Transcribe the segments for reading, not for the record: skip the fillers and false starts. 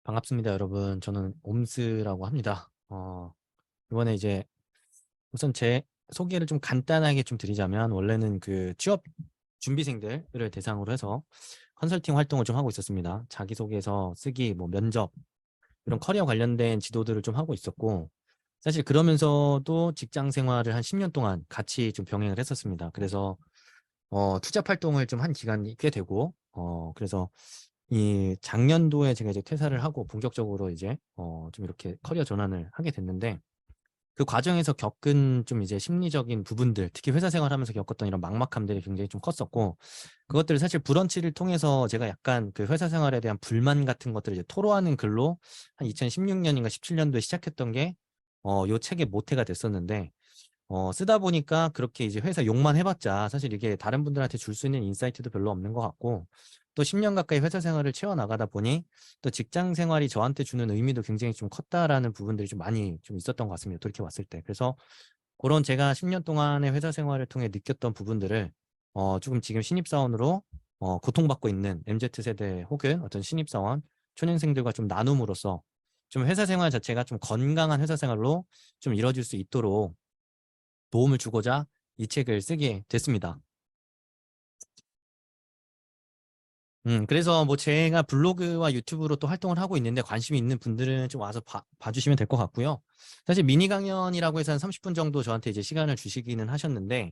반갑습니다, 여러분. 저는 옴스라고 합니다. 이번에 이제 우선 제 소개를 좀 간단하게 좀 드리자면, 원래는 그 취업 준비생들을 대상으로 해서 컨설팅 활동을 좀 하고 있었습니다. 자기소개서 쓰기, 뭐 면접, 이런 커리어 관련된 지도들을 좀 하고 있었고, 사실 그러면서도 직장 생활을 한 10년 동안 같이 좀 병행을 했었습니다. 그래서 투잡 활동을 좀 한 기간이 꽤 되고, 그래서 이 작년도에 제가 이제 퇴사를 하고 본격적으로 이제 좀 이렇게 커리어 전환을 하게 됐는데, 그 과정에서 겪은 좀 이제 심리적인 부분들, 특히 회사 생활하면서 겪었던 이런 막막함들이 굉장히 좀 컸었고, 그것들을 사실 브런치를 통해서 제가 약간 그 회사 생활에 대한 불만 같은 것들을 이제 토로하는 글로 한 2016년인가 17년도에 시작했던 게 요 책의 모태가 됐었는데, 쓰다 보니까 그렇게 이제 회사 욕만 해봤자 사실 이게 다른 분들한테 줄 수 있는 인사이트도 별로 없는 것 같고, 또 10년 가까이 회사 생활을 채워나가다 보니 또 직장 생활이 저한테 주는 의미도 굉장히 좀 컸다라는 부분들이 좀 많이 좀 있었던 것 같습니다. 돌이켜 봤을 때. 그래서 그런 제가 10년 동안의 회사 생활을 통해 느꼈던 부분들을 조금 지금 신입사원으로 고통받고 있는 MZ세대 혹은 어떤 신입사원, 초년생들과 좀 나눔으로써 좀 회사 생활 자체가 좀 건강한 회사 생활로 좀 이뤄질 수 있도록 도움을 주고자 이 책을 쓰게 됐습니다. 그래서 뭐 제가 블로그와 유튜브로 또 활동을 하고 있는데, 관심이 있는 분들은 좀 와서 봐주시면 될 것 같고요. 사실 미니 강연이라고 해서 한 30분 정도 저한테 이제 시간을 주시기는 하셨는데,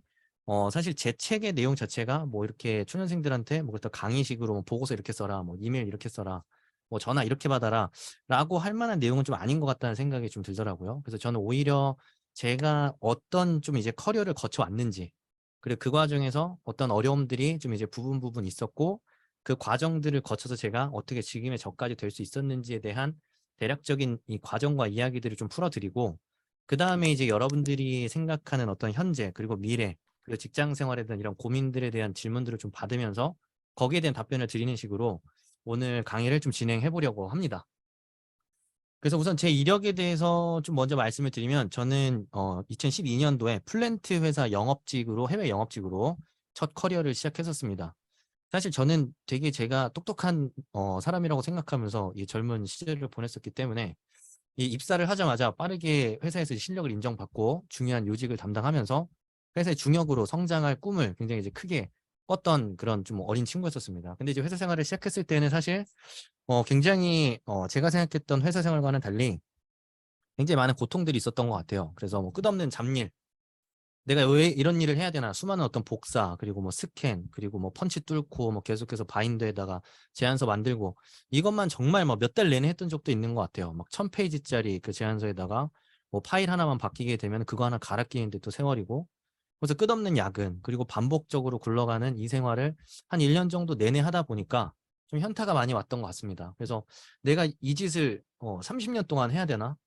사실 제 책의 내용 자체가 뭐 이렇게 초년생들한테 뭐 그렇다 강의식으로 뭐 보고서 이렇게 써라, 뭐 이메일 이렇게 써라, 뭐 전화 이렇게 받아라 라고 할 만한 내용은 좀 아닌 것 같다는 생각이 좀 들더라고요. 그래서 저는 오히려 제가 어떤 좀 이제 커리어를 거쳐왔는지, 그리고 그 과정에서 어떤 어려움들이 좀 이제 부분 있었고, 그 과정들을 거쳐서 제가 어떻게 지금의 저까지 될 수 있었는지에 대한 대략적인 이 과정과 이야기들을 좀 풀어드리고, 그 다음에 이제 여러분들이 생각하는 어떤 현재 그리고 미래, 그리고 직장 생활에 대한 이런 고민들에 대한 질문들을 좀 받으면서 거기에 대한 답변을 드리는 식으로 오늘 강의를 좀 진행해 보려고 합니다. 그래서 우선 제 이력에 대해서 좀 먼저 말씀을 드리면, 저는 2012년도에 플랜트 회사 영업직으로, 해외 영업직으로 첫 커리어를 시작했었습니다. 사실 저는 되게 제가 똑똑한 사람이라고 생각하면서 이 젊은 시절을 보냈었기 때문에, 이 입사를 하자마자 빠르게 회사에서 실력을 인정받고 중요한 요직을 담당하면서 회사의 중역으로 성장할 꿈을 굉장히 이제 크게 꿨던 그런 좀 어린 친구였었습니다. 근데 이제 회사 생활을 시작했을 때는 사실 굉장히 제가 생각했던 회사 생활과는 달리 굉장히 많은 고통들이 있었던 것 같아요. 그래서 뭐 끝없는 잡일, 내가 왜 이런 일을 해야 되나, 수많은 어떤 복사, 그리고 뭐 스캔, 그리고 뭐 펀치 뚫고 뭐 계속해서 바인더에다가 제안서 만들고, 이것만 정말 뭐 몇 달 내내 했던 적도 있는 것 같아요. 막 1000페이지짜리 그 제안서에다가 뭐 파일 하나만 바뀌게 되면 그거 하나 갈아 끼는데 또 세월이고, 그래서 끝없는 야근, 그리고 반복적으로 굴러가는 이 생활을 한 1년 정도 내내 하다 보니까 좀 현타가 많이 왔던 것 같습니다. 그래서 내가 이 짓을 30년 동안 해야 되나?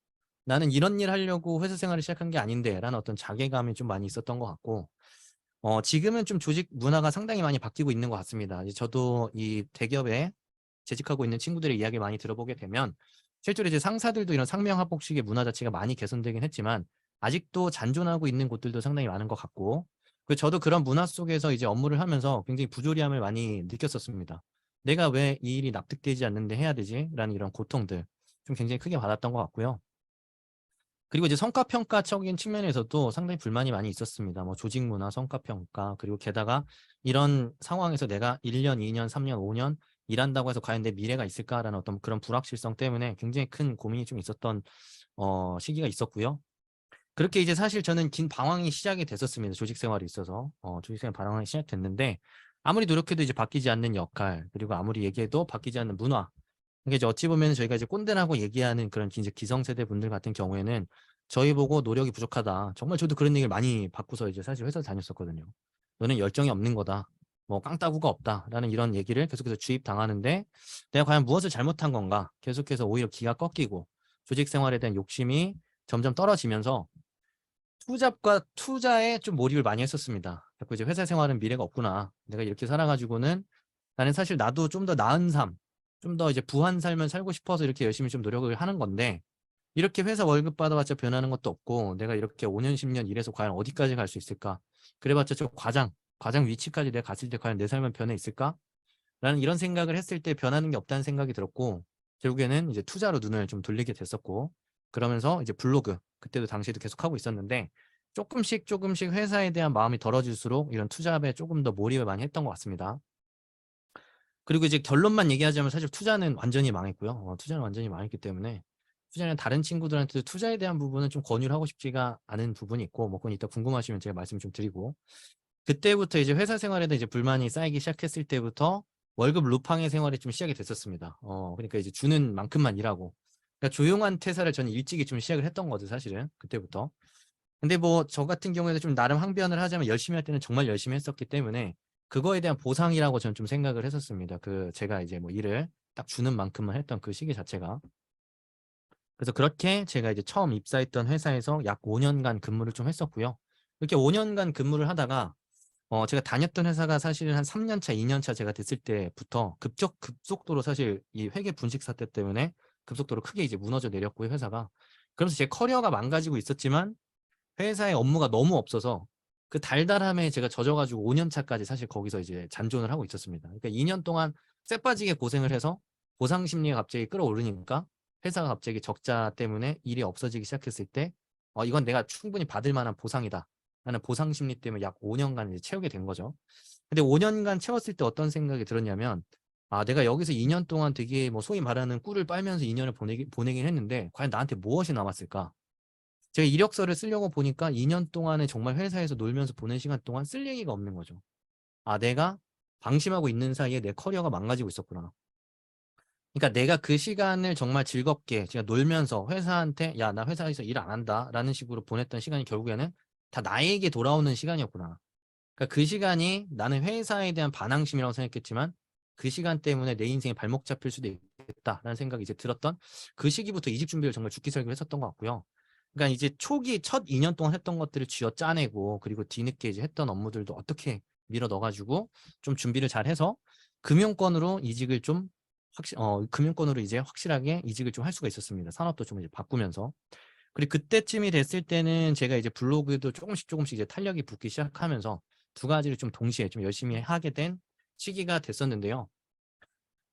나는 이런 일 하려고 회사 생활을 시작한 게 아닌데 라는 어떤 자괴감이 좀 많이 있었던 것 같고, 지금은 좀 조직 문화가 상당히 많이 바뀌고 있는 것 같습니다. 이제 저도 이 대기업에 재직하고 있는 친구들의 이야기 많이 들어보게 되면, 실제로 이제 상사들도 이런 상명하복식의 문화 자체가 많이 개선되긴 했지만 아직도 잔존하고 있는 곳들도 상당히 많은 것 같고, 그 저도 그런 문화 속에서 이제 업무를 하면서 굉장히 부조리함을 많이 느꼈었습니다. 내가 왜 이 일이 납득되지 않는데 해야 되지? 라는 이런 고통들 좀 굉장히 크게 받았던 것 같고요. 그리고 이제 성과평가적인 측면에서도 상당히 불만이 많이 있었습니다. 뭐 조직 문화, 성과평가, 그리고 게다가 이런 상황에서 내가 1년, 2년, 3년, 5년 일한다고 해서 과연 내 미래가 있을까라는 어떤 그런 불확실성 때문에 굉장히 큰 고민이 좀 있었던 시기가 있었고요. 그렇게 이제 사실 저는 긴 방황이 시작이 됐었습니다. 조직 생활이 있어서. 조직 생활 방황이 시작됐는데, 아무리 노력해도 이제 바뀌지 않는 역할, 그리고 아무리 얘기해도 바뀌지 않는 문화, 이게 이제 어찌 보면 저희가 이제 꼰대라고 얘기하는 그런 이제 기성세대 분들 같은 경우에는 저희 보고 노력이 부족하다. 정말 저도 그런 얘기를 많이 받고서 이제 사실 회사 다녔었거든요. 너는 열정이 없는 거다. 뭐 깡따구가 없다라는 이런 얘기를 계속해서 주입당하는데, 내가 과연 무엇을 잘못한 건가? 계속해서 오히려 기가 꺾이고 조직 생활에 대한 욕심이 점점 떨어지면서 투잡과 투자에 좀 몰입을 많이 했었습니다. 그래서 이제 회사 생활은 미래가 없구나. 내가 이렇게 살아가지고는 나는 사실 나도 좀 더 나은 삶, 좀 더 이제 부한 삶을 살고 싶어서 이렇게 열심히 좀 노력을 하는 건데, 이렇게 회사 월급 받아봤자 변하는 것도 없고, 내가 이렇게 5년, 10년 일해서 과연 어디까지 갈 수 있을까? 그래봤자 저 과장 위치까지 내가 갔을 때 과연 내 삶은 변해 있을까? 라는 이런 생각을 했을 때 변하는 게 없다는 생각이 들었고, 결국에는 이제 투자로 눈을 좀 돌리게 됐었고, 그러면서 이제 블로그, 그때도 당시에도 계속 하고 있었는데, 조금씩 회사에 대한 마음이 덜어질수록 이런 투잡에 조금 더 몰입을 많이 했던 것 같습니다. 그리고 이제 결론만 얘기하자면 사실 투자는 완전히 망했고요. 투자는 완전히 망했기 때문에 투자는 다른 친구들한테도 투자에 대한 부분은 좀 권유를 하고 싶지가 않은 부분이 있고, 뭐 그건 이따 궁금하시면 제가 말씀 좀 드리고, 그때부터 이제 회사 생활에도 이제 불만이 쌓이기 시작했을 때부터 월급 루팡의 생활이 좀 시작이 됐었습니다. 그러니까 이제 주는 만큼만 일하고, 그러니까 조용한 퇴사를 저는 일찍이 좀 시작을 했던 거죠, 사실은 그때부터. 근데 뭐 저 같은 경우에는 좀 나름 항변을 하자면 열심히 할 때는 정말 열심히 했었기 때문에 그거에 대한 보상이라고 저는 좀 생각을 했었습니다. 그 제가 이제 뭐 일을 딱 주는 만큼만 했던 그 시기 자체가. 그래서 그렇게 제가 이제 처음 입사했던 회사에서 약 5년간 근무를 좀 했었고요. 이렇게 5년간 근무를 하다가 제가 다녔던 회사가 사실은 한 3년 차, 2년 차 제가 됐을 때부터 급속도로 사실 이 회계 분식 사태 때문에 급속도로 크게 이제 무너져 내렸고요, 회사가. 그러면서 제 커리어가 망가지고 있었지만 회사의 업무가 너무 없어서 그 달달함에 제가 젖어가지고 5년 차까지 사실 거기서 이제 잔존을 하고 있었습니다. 그러니까 2년 동안 쎄 빠지게 고생을 해서 보상 심리가 갑자기 끌어오르니까 회사가 갑자기 적자 때문에 일이 없어지기 시작했을 때 이건 내가 충분히 받을 만한 보상이다. 라는 보상 심리 때문에 약 5년간 이제 채우게 된 거죠. 근데 5년간 채웠을 때 어떤 생각이 들었냐면 내가 여기서 2년 동안 되게 뭐 소위 말하는 꿀을 빨면서 2년을 보내긴 했는데 과연 나한테 무엇이 남았을까? 제가 이력서를 쓰려고 보니까 2년 동안에 정말 회사에서 놀면서 보낸 시간 동안 쓸 얘기가 없는 거죠. 내가 방심하고 있는 사이에 내 커리어가 망가지고 있었구나. 그러니까 내가 그 시간을 정말 즐겁게 제가 놀면서 회사한테 야, 나 회사에서 일 안 한다 라는 식으로 보냈던 시간이 결국에는 다 나에게 돌아오는 시간이었구나. 그러니까 그 시간이 나는 회사에 대한 반항심이라고 생각했지만 그 시간 때문에 내 인생에 발목 잡힐 수도 있겠다라는 생각이 이제 들었던 그 시기부터 이직 준비를 정말 죽기 살기로 했었던 것 같고요. 그러니까 이제 초기 첫 2년 동안 했던 것들을 쥐어 짜내고 그리고 뒤늦게 이제 했던 업무들도 어떻게 밀어 넣어가지고 좀 준비를 잘 해서 금융권으로 이직을 좀 금융권으로 이제 확실하게 이직을 좀 할 수가 있었습니다. 산업도 좀 이제 바꾸면서. 그리고 그때쯤이 됐을 때는 제가 이제 블로그도 조금씩 이제 탄력이 붙기 시작하면서 두 가지를 좀 동시에 좀 열심히 하게 된 시기가 됐었는데요.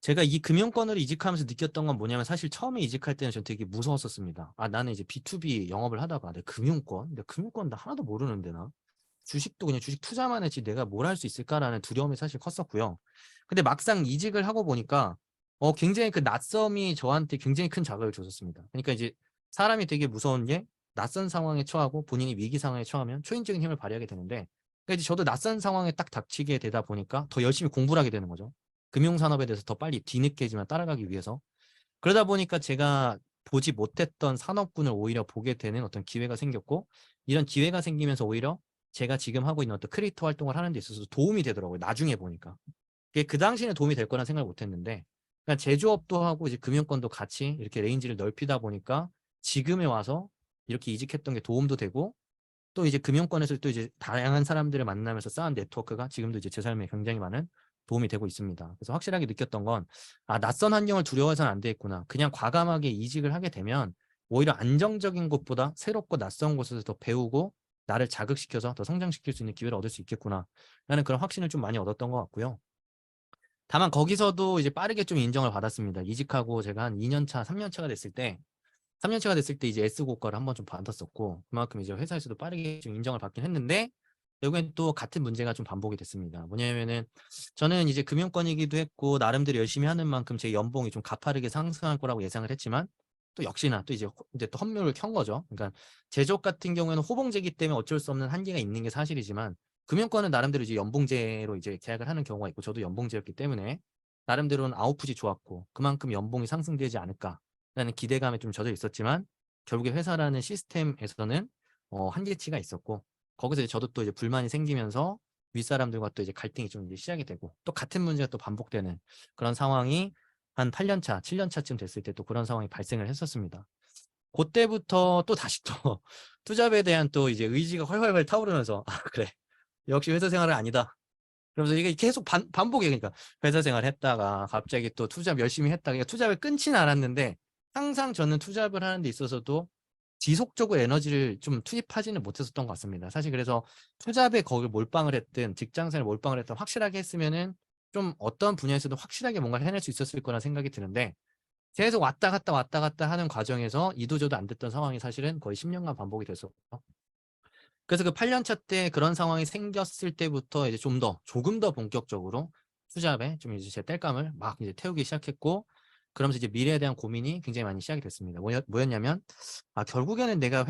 제가 이 금융권으로 이직하면서 느꼈던 건 뭐냐면 사실 처음에 이직할 때는 전 되게 무서웠었습니다. 나는 이제 B2B 영업을 하다가 근데 금융권 나 하나도 모르는데 나 주식도 그냥 주식 투자만 했지 내가 뭘 할 수 있을까라는 두려움이 사실 컸었고요. 근데 막상 이직을 하고 보니까 굉장히 그 낯섦이 저한테 굉장히 큰 자극을 줬었습니다. 그러니까 이제 사람이 되게 무서운 게 낯선 상황에 처하고 본인이 위기 상황에 처하면 초인적인 힘을 발휘하게 되는데 그러니까 이제 저도 낯선 상황에 딱 닥치게 되다 보니까 더 열심히 공부를 하게 되는 거죠. 금융산업에 대해서 더 빨리 뒤늦게지만 따라가기 위해서. 그러다 보니까 제가 보지 못했던 산업군을 오히려 보게 되는 어떤 기회가 생겼고 이런 기회가 생기면서 오히려 제가 지금 하고 있는 어떤 크리에이터 활동을 하는 데 있어서 도움이 되더라고요. 나중에 보니까. 그게 그 당시에는 도움이 될 거란 생각을 못 했는데 그냥 제조업도 하고 이제 금융권도 같이 이렇게 레인지를 넓히다 보니까 지금에 와서 이렇게 이직했던 게 도움도 되고 또 이제 금융권에서 또 이제 다양한 사람들을 만나면서 쌓은 네트워크가 지금도 이제 제 삶에 굉장히 많은 도움이 되고 있습니다. 그래서 확실하게 느꼈던 건 낯선 환경을 두려워해서는 안 되겠구나. 그냥 과감하게 이직을 하게 되면 오히려 안정적인 곳보다 새롭고 낯선 곳에서 더 배우고 나를 자극시켜서 더 성장시킬 수 있는 기회를 얻을 수 있겠구나 라는 그런 확신을 좀 많이 얻었던 것 같고요. 다만 거기서도 이제 빠르게 좀 인정을 받았습니다. 이직하고 제가 한 2년 차, 3년 차가 됐을 때 3년 차가 됐을 때 이제 S고과를 한번 좀 받았었고 그만큼 이제 회사에서도 빠르게 좀 인정을 받긴 했는데 결국엔 또 같은 문제가 좀 반복이 됐습니다. 뭐냐면은 저는 이제 금융권이기도 했고 나름대로 열심히 하는 만큼 제 연봉이 좀 가파르게 상승할 거라고 예상을 했지만 또 역시나 또 이제 또 헛묘를 켠 거죠. 그러니까 제조업 같은 경우에는 호봉제기 때문에 어쩔 수 없는 한계가 있는 게 사실이지만 금융권은 나름대로 이제 연봉제로 이제 계약을 하는 경우가 있고 저도 연봉제였기 때문에 나름대로는 아웃풋이 좋았고 그만큼 연봉이 상승되지 않을까라는 기대감에 좀 젖어 있었지만 결국에 회사라는 시스템에서는 한계치가 있었고 거기서 이제 저도 또 이제 불만이 생기면서 윗사람들과 또 이제 갈등이 좀 이제 시작이 되고 또 같은 문제가 또 반복되는 그런 상황이 한 8년 차, 7년 차쯤 됐을 때 또 그런 상황이 발생을 했었습니다. 그때부터 또 다시 또 투잡에 대한 또 이제 의지가 활활 타오르면서 그래 역시 회사 생활은 아니다. 그러면서 이게 계속 반복이에요. 그러니까 회사 생활 했다가 갑자기 또 투잡 열심히 했다가 그러니까 투잡을 끊지는 않았는데 항상 저는 투잡을 하는 데 있어서도 지속적으로 에너지를 좀 투입하지는 못했었던 것 같습니다. 사실 그래서 투잡에 거기 몰빵을 했든 직장생활 몰빵을 했든 확실하게 했으면은 좀 어떤 분야에서도 확실하게 뭔가를 해낼 수 있었을 거라 생각이 드는데 계속 왔다 갔다 하는 과정에서 이도저도 안 됐던 상황이 사실은 거의 10년간 반복이 됐었고. 그래서 그 8년 차 때 그런 상황이 생겼을 때부터 이제 조금 더 본격적으로 투잡에 좀 이제 제 땔감을 막 이제 태우기 시작했고, 그러면서 이제 미래에 대한 고민이 굉장히 많이 시작이 됐습니다. 뭐였냐면, 결국에는 내가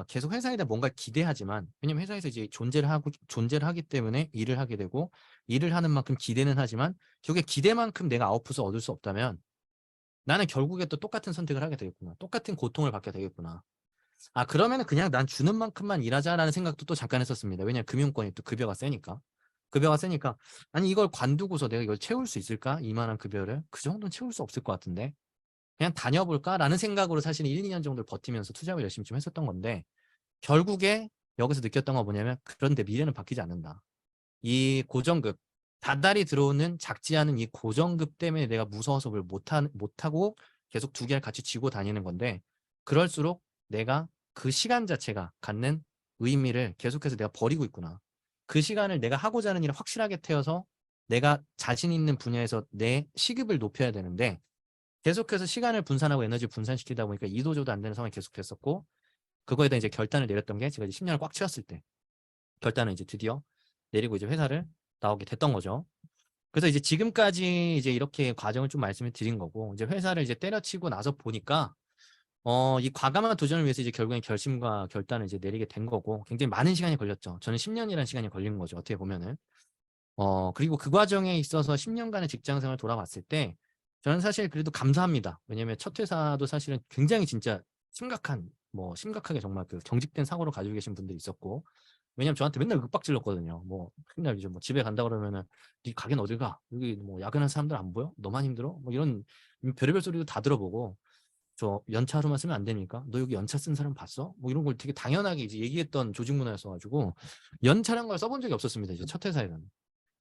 계속 회사에다 뭔가 기대하지만, 왜냐면 회사에서 이제 존재를 하기 때문에 일을 하게 되고, 일을 하는 만큼 기대는 하지만, 결국에 기대만큼 내가 아웃풋을 얻을 수 없다면, 나는 결국에 또 똑같은 선택을 하게 되겠구나. 똑같은 고통을 받게 되겠구나. 그러면은 그냥 난 주는 만큼만 일하자라는 생각도 또 잠깐 했었습니다. 왜냐면 금융권이 또 급여가 세니까. 급여가 세니까, 아니, 이걸 관두고서 내가 이걸 채울 수 있을까? 이만한 급여를? 그 정도는 채울 수 없을 것 같은데. 그냥 다녀볼까라는 생각으로 사실 1, 2년 정도를 버티면서 투자를 열심히 좀 했었던 건데, 결국에 여기서 느꼈던 건 뭐냐면, 그런데 미래는 바뀌지 않는다. 이 고정급, 다달이 들어오는 작지 않은 이 고정급 때문에 내가 무서워서 뭘 못하고 계속 두 개를 같이 쥐고 다니는 건데, 그럴수록 내가 그 시간 자체가 갖는 의미를 계속해서 내가 버리고 있구나. 그 시간을 내가 하고자 하는 일을 확실하게 태워서 내가 자신 있는 분야에서 내 시급을 높여야 되는데, 계속해서 시간을 분산하고 에너지 분산시키다 보니까 이도저도 안 되는 상황이 계속 됐었고, 그거에 대한 이제 결단을 내렸던 게 제가 이제 10년을 꽉 채웠을 때 결단을 이제 드디어 내리고 이제 회사를 나오게 됐던 거죠. 그래서 이제 지금까지 이제 이렇게 과정을 좀 말씀을 드린 거고, 이제 회사를 이제 때려치고 나서 보니까 이 과감한 도전을 위해서 이제 결국엔 결심과 결단을 이제 내리게 된 거고, 굉장히 많은 시간이 걸렸죠. 저는 10년이라는 시간이 걸린 거죠. 어떻게 보면은. 그리고 그 과정에 있어서 10년간의 직장 생활을 돌아봤을 때, 저는 사실 그래도 감사합니다. 왜냐면 첫 회사도 사실은 굉장히 진짜 심각하게 정말 그 경직된 사고를 가지고 계신 분들이 있었고, 왜냐면 저한테 맨날 윽박질렀거든요. 뭐, 맨날 이제 뭐 집에 간다 그러면은, 네 가게는 어딜 가? 여기 뭐 야근하는 사람들 안 보여? 너만 힘들어? 뭐 이런 별의별 소리도 다 들어보고, 저 연차 하루만 쓰면 안 됩니까? 너 여기 연차 쓴 사람 봤어? 뭐 이런 걸 되게 당연하게 이제 얘기했던 조직 문화였어가지고, 연차란 걸 써본 적이 없었습니다. 이제 첫 회사에는.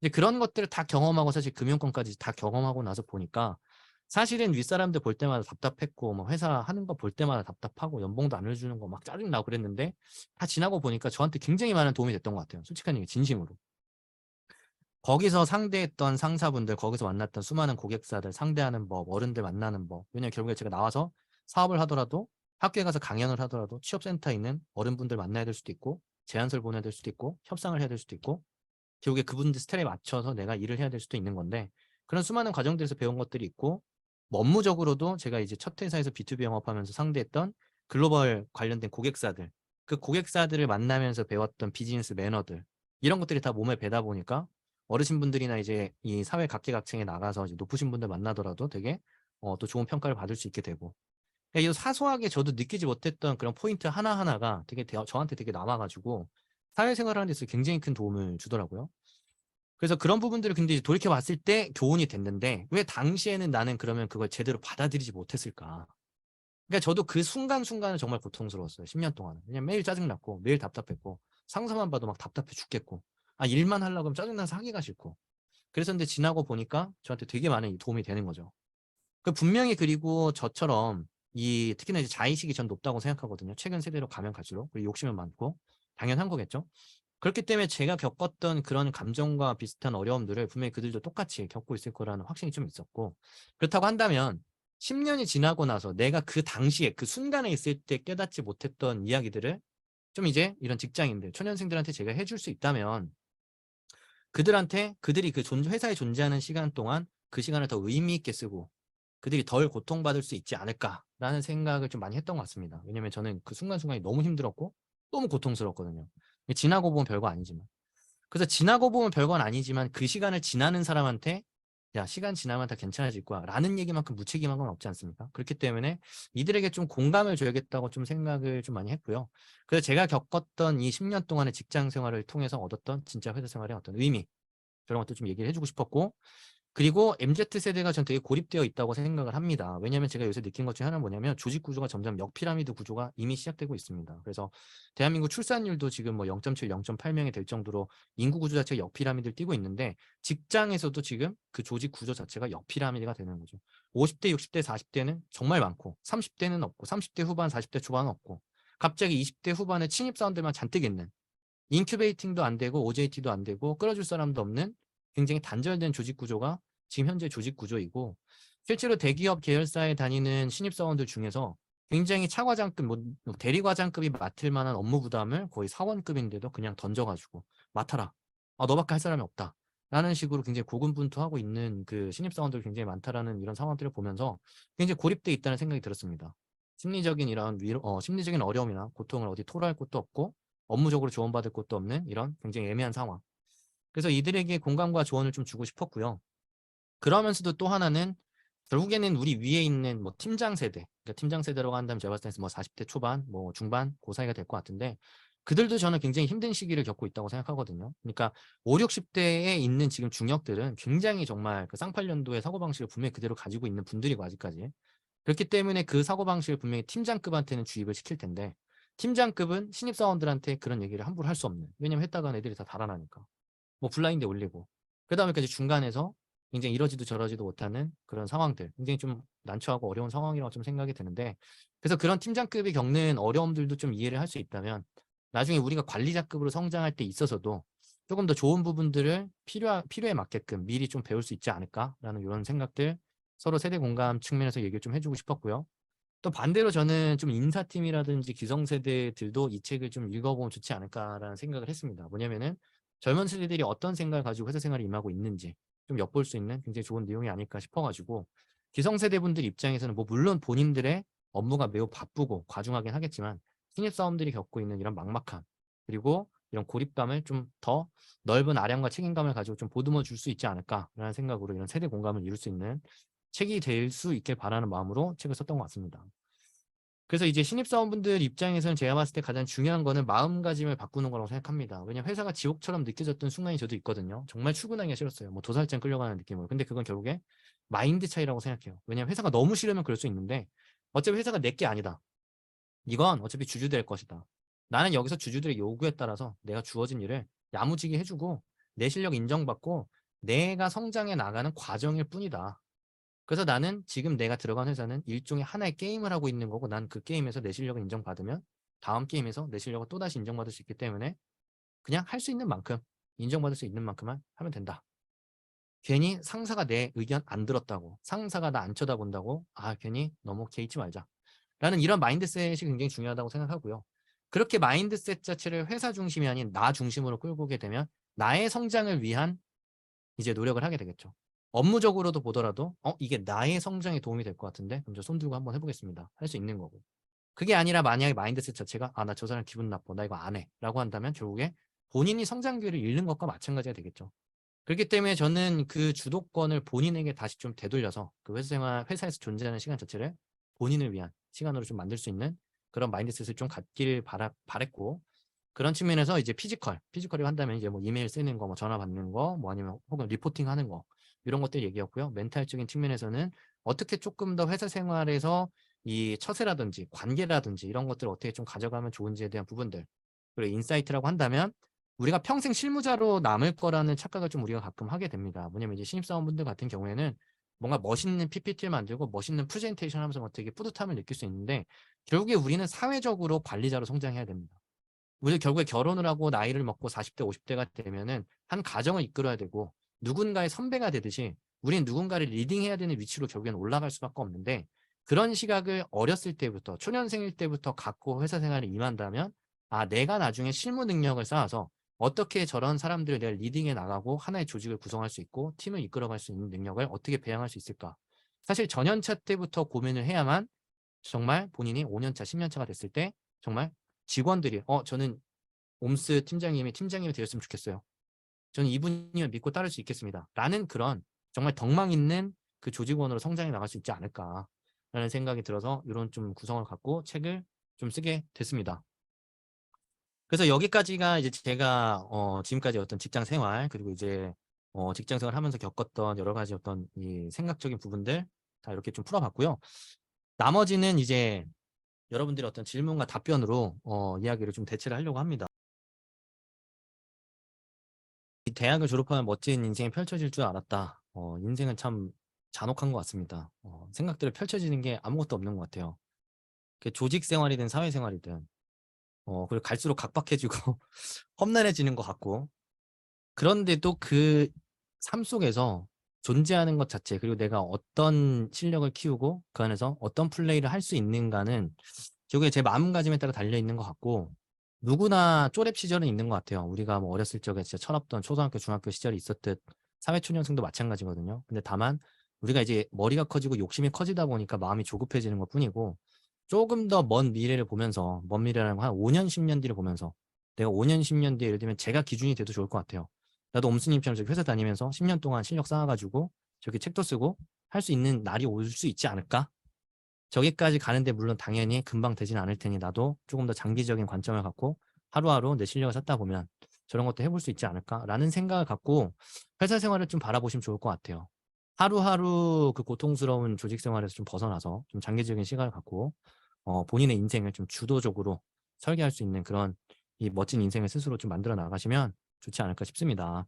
이제 그런 것들을 다 경험하고 사실 금융권까지 다 경험하고 나서 보니까, 사실은 윗사람들 볼 때마다 답답했고, 뭐 회사 하는 거 볼 때마다 답답하고, 연봉도 안 해주는 거 막 짜증나고 그랬는데, 다 지나고 보니까 저한테 굉장히 많은 도움이 됐던 것 같아요. 솔직한 얘기, 진심으로. 거기서 상대했던 상사분들, 거기서 만났던 수많은 고객사들 상대하는 법, 어른들 만나는 법. 왜냐면 결국에 제가 나와서 사업을 하더라도, 학교에 가서 강연을 하더라도 취업센터에 있는 어른분들 만나야 될 수도 있고, 제안서를 보내야 될 수도 있고, 협상을 해야 될 수도 있고, 결국에 그분들 스타일에 맞춰서 내가 일을 해야 될 수도 있는 건데, 그런 수많은 과정들에서 배운 것들이 있고, 뭐 업무적으로도 제가 이제 첫 회사에서 B2B 영업하면서 상대했던 글로벌 관련된 고객사들, 그 고객사들을 만나면서 배웠던 비즈니스 매너들, 이런 것들이 다 몸에 배다 보니까 어르신분들이나 이제 이 사회 각계각층에 나가서 이제 높으신 분들 만나더라도 되게 또 좋은 평가를 받을 수 있게 되고, 이 사소하게 저도 느끼지 못했던 그런 포인트 하나하나가 저한테 되게 남아가지고 사회생활하는 데서 굉장히 큰 도움을 주더라고요. 그래서 그런 부분들을 근데 돌이켜 봤을 때 교훈이 됐는데, 왜 당시에는 나는 그러면 그걸 제대로 받아들이지 못했을까? 그러니까 저도 그 순간순간은 정말 고통스러웠어요. 10년 동안은. 왜냐면 매일 짜증났고, 매일 답답했고, 상사만 봐도 막 답답해 죽겠고, 일만 하려고 하면 짜증나서 하기가 싫고. 그래서 근데 지나고 보니까 저한테 되게 많은 도움이 되는 거죠. 분명히, 그리고 저처럼 특히나 이제 자의식이 전 높다고 생각하거든요. 최근 세대로 가면 갈수록. 그리고 욕심은 많고, 당연한 거겠죠. 그렇기 때문에 제가 겪었던 그런 감정과 비슷한 어려움들을 분명히 그들도 똑같이 겪고 있을 거라는 확신이 좀 있었고, 그렇다고 한다면 10년이 지나고 나서 내가 그 당시에 그 순간에 있을 때 깨닫지 못했던 이야기들을 좀 이제 이런 직장인들, 초년생들한테 제가 해줄 수 있다면, 그들이 그 회사에 존재하는 시간 동안 그 시간을 더 의미 있게 쓰고 그들이 덜 고통받을 수 있지 않을까라는 생각을 좀 많이 했던 것 같습니다. 왜냐면 저는 그 순간순간이 너무 힘들었고 너무 고통스럽거든요. 지나고 보면 별거 아니지만. 그래서 지나고 보면 별건 아니지만 그 시간을 지나는 사람한테, 야, 시간 지나면 다 괜찮아질 거야 라는 얘기만큼 무책임한 건 없지 않습니까? 그렇기 때문에 이들에게 좀 공감을 줘야겠다고 좀 생각을 좀 많이 했고요. 그래서 제가 겪었던 이 10년 동안의 직장 생활을 통해서 얻었던 진짜 회사 생활의 어떤 의미, 그런 것도 좀 얘기를 해주고 싶었고, 그리고 MZ세대가 전 되게 고립되어 있다고 생각을 합니다. 왜냐하면 제가 요새 느낀 것 중에 하나는 뭐냐면, 조직 구조가 점점 역피라미드 구조가 이미 시작되고 있습니다. 그래서 대한민국 출산율도 지금 뭐 0.7, 0.8명이 될 정도로 인구 구조 자체가 역피라미드를 띄고 있는데, 직장에서도 지금 그 조직 구조 자체가 역피라미드가 되는 거죠. 50대, 60대, 40대는 정말 많고 30대는 없고 30대 후반, 40대 초반은 없고, 갑자기 20대 후반에 신입사원들만 잔뜩 있는, 인큐베이팅도 안 되고 OJT도 안 되고 끌어줄 사람도 없는 굉장히 단절된 조직 구조가 지금 현재 조직 구조이고 실제로 대기업 계열사에 다니는 신입사원들 중에서 굉장히 차과장급, 뭐 대리과장급이 맡을 만한 업무 부담을 거의 사원급인데도 그냥 던져가지고 맡아라. 아, 너밖에 할 사람이 없다. 라는 식으로 굉장히 고군분투하고 있는 그 신입사원들이 굉장히 많다라는 이런 상황들을 보면서 굉장히 고립돼 있다는 생각이 들었습니다. 심리적인 이런 심리적인 어려움이나 고통을 어디 토로할 곳도 없고 업무적으로 조언받을 곳도 없는 이런 굉장히 애매한 상황. 그래서 이들에게 공감과 조언을 좀 주고 싶었고요. 그러면서도 또 하나는 결국에는 우리 위에 있는 뭐 팀장 세대, 그러니까 팀장 세대라고 한다면 제가 봤을 때뭐 40대 초반, 뭐 중반, 그 사이가 될 것 같은데 그들도 저는 굉장히 힘든 시기를 겪고 있다고 생각하거든요. 그러니까 5, 60대에 있는 지금 중역들은 굉장히 정말 그 쌍팔년도의 사고방식을 분명히 그대로 가지고 있는 분들이고 아직까지. 그렇기 때문에 그 사고방식을 분명히 팀장급한테는 주입을 시킬 텐데 팀장급은 신입사원들한테 그런 얘기를 함부로 할 수 없는. 왜냐면 했다가 애들이 다 달아나니까. 뭐 블라인드 올리고 그다음에까지 중간에서 굉장히 이러지도 저러지도 못하는 그런 상황들 굉장히 좀 난처하고 어려운 상황이라고 좀 생각이 드는데 그래서 그런 팀장급이 겪는 어려움들도 좀 이해를 할 수 있다면 나중에 우리가 관리자급으로 성장할 때 있어서도 조금 더 좋은 부분들을 필요에 맞게끔 미리 좀 배울 수 있지 않을까라는 이런 생각들 서로 세대 공감 측면에서 얘기를 좀 해주고 싶었고요. 또 반대로 저는 좀 인사팀이라든지 기성세대들도 이 책을 좀 읽어보면 좋지 않을까라는 생각을 했습니다. 뭐냐면은 젊은 세대들이 어떤 생각을 가지고 회사 생활에 임하고 있는지 좀 엿볼 수 있는 굉장히 좋은 내용이 아닐까 싶어가지고 기성세대분들 입장에서는 뭐 물론 본인들의 업무가 매우 바쁘고 과중하긴 하겠지만 신입사원들이 겪고 있는 이런 막막함 그리고 이런 고립감을 좀 더 넓은 아량과 책임감을 가지고 좀 보듬어 줄 수 있지 않을까라는 생각으로 이런 세대 공감을 이룰 수 있는 책이 될 수 있길 바라는 마음으로 책을 썼던 것 같습니다. 그래서 이제 신입사원분들 입장에서는 제가 봤을 때 가장 중요한 거는 마음가짐을 바꾸는 거라고 생각합니다. 왜냐면 회사가 지옥처럼 느껴졌던 순간이 저도 있거든요. 정말 출근하기가 싫었어요. 뭐 도살장 끌려가는 느낌으로. 근데 그건 결국에 마인드 차이라고 생각해요. 왜냐면 회사가 너무 싫으면 그럴 수 있는데 어차피 회사가 내 게 아니다. 이건 어차피 주주될 것이다. 나는 여기서 주주들의 요구에 따라서 내가 주어진 일을 야무지게 해주고 내 실력 인정받고 내가 성장해 나가는 과정일 뿐이다. 그래서 나는 지금 내가 들어간 회사는 일종의 하나의 게임을 하고 있는 거고 난 그 게임에서 내 실력을 인정받으면 다음 게임에서 내 실력을 또다시 인정받을 수 있기 때문에 그냥 할 수 있는 만큼 인정받을 수 있는 만큼만 하면 된다. 괜히 상사가 내 의견 안 들었다고 상사가 나 안 쳐다본다고 괜히 너무 개의치 말자. 라는 이런 마인드셋이 굉장히 중요하다고 생각하고요. 그렇게 마인드셋 자체를 회사 중심이 아닌 나 중심으로 끌고 오게 되면 나의 성장을 위한 이제 노력을 하게 되겠죠. 업무적으로도 보더라도 이게 나의 성장에 도움이 될 것 같은데 그럼 저 손 들고 한번 해보겠습니다. 할 수 있는 거고. 그게 아니라 만약에 마인드셋 자체가 나 저 사람 기분 나빠 나 이거 안 해 라고 한다면 결국에 본인이 성장 기회를 잃는 것과 마찬가지가 되겠죠. 그렇기 때문에 저는 그 주도권을 본인에게 다시 좀 되돌려서 그 회사에서 존재하는 시간 자체를 본인을 위한 시간으로 좀 만들 수 있는 그런 마인드셋을 좀 갖길 바랬고 그런 측면에서 이제 피지컬이 한다면 이제 뭐 이메일 쓰는 거, 뭐 전화 받는 거, 뭐 아니면 혹은 리포팅 하는 거 이런 것들 얘기였고요. 멘탈적인 측면에서는 어떻게 조금 더 회사 생활에서 이 처세라든지 관계라든지 이런 것들을 어떻게 좀 가져가면 좋은지에 대한 부분들 그리고 인사이트라고 한다면 우리가 평생 실무자로 남을 거라는 착각을 좀 우리가 가끔 하게 됩니다. 뭐냐면 이제 신입사원분들 같은 경우에는 뭔가 멋있는 PPT를 만들고 멋있는 프레젠테이션 하면서 뭐 되게 뿌듯함을 느낄 수 있는데 결국에 우리는 사회적으로 관리자로 성장해야 됩니다. 우리 결국에 결혼을 하고 나이를 먹고 40대, 50대가 되면은 한 가정을 이끌어야 되고 누군가의 선배가 되듯이 우리는 누군가를 리딩해야 되는 위치로 결국엔 올라갈 수밖에 없는데 그런 시각을 어렸을 때부터 초년생일 때부터 갖고 회사 생활에 임한다면 내가 나중에 실무 능력을 쌓아서 어떻게 저런 사람들을 내가 리딩해 나가고 하나의 조직을 구성할 수 있고 팀을 이끌어갈 수 있는 능력을 어떻게 배양할 수 있을까? 사실 전연차 때부터 고민을 해야만 정말 본인이 5년차, 10년차가 됐을 때 정말 직원들이 저는 옴스 팀장님이 되었으면 좋겠어요. 저는 이분이면 믿고 따를 수 있겠습니다. 라는 그런 정말 덕망 있는 그 조직원으로 성장해 나갈 수 있지 않을까라는 생각이 들어서 이런 좀 구성을 갖고 책을 좀 쓰게 됐습니다. 그래서 여기까지가 이제 제가 지금까지 어떤 직장 생활 그리고 이제 직장 생활 하면서 겪었던 여러 가지 어떤 이 생각적인 부분들 다 이렇게 좀 풀어봤고요. 나머지는 이제 여러분들의 어떤 질문과 답변으로 이야기를 좀 대체를 하려고 합니다. 이 대학을 졸업하면 멋진 인생이 펼쳐질 줄 알았다. 인생은 참 잔혹한 것 같습니다. 생각대로 펼쳐지는 게 아무것도 없는 것 같아요. 그 조직 생활이든 사회 생활이든 그리고 갈수록 각박해지고 험난해지는 것 같고 그런데도 그 삶 속에서 존재하는 것 자체, 그리고 내가 어떤 실력을 키우고 그 안에서 어떤 플레이를 할 수 있는가는 결국에 제 마음가짐에 따라 달려 있는 것 같고, 누구나 쪼렙 시절은 있는 것 같아요. 우리가 뭐 어렸을 적에 진짜 철없던 초등학교, 중학교 시절이 있었듯 사회초년생도 마찬가지거든요. 근데 다만 우리가 이제 머리가 커지고 욕심이 커지다 보니까 마음이 조급해지는 것 뿐이고, 조금 더 먼 미래를 보면서, 먼 미래라는 거 한 5년, 10년 뒤를 보면서, 내가 5년, 10년 뒤에 예를 들면 제가 기준이 돼도 좋을 것 같아요. 나도 옴스님처럼 저기 회사 다니면서 10년 동안 실력 쌓아가지고 저기 책도 쓰고 할 수 있는 날이 올 수 있지 않을까? 저기까지 가는데 물론 당연히 금방 되진 않을 테니 나도 조금 더 장기적인 관점을 갖고 하루하루 내 실력을 쌓다 보면 저런 것도 해볼 수 있지 않을까라는 생각을 갖고 회사 생활을 좀 바라보시면 좋을 것 같아요. 하루하루 그 고통스러운 조직 생활에서 좀 벗어나서 좀 장기적인 시간을 갖고 본인의 인생을 좀 주도적으로 설계할 수 있는 그런 이 멋진 인생을 스스로 좀 만들어 나가시면 좋지 않을까 싶습니다.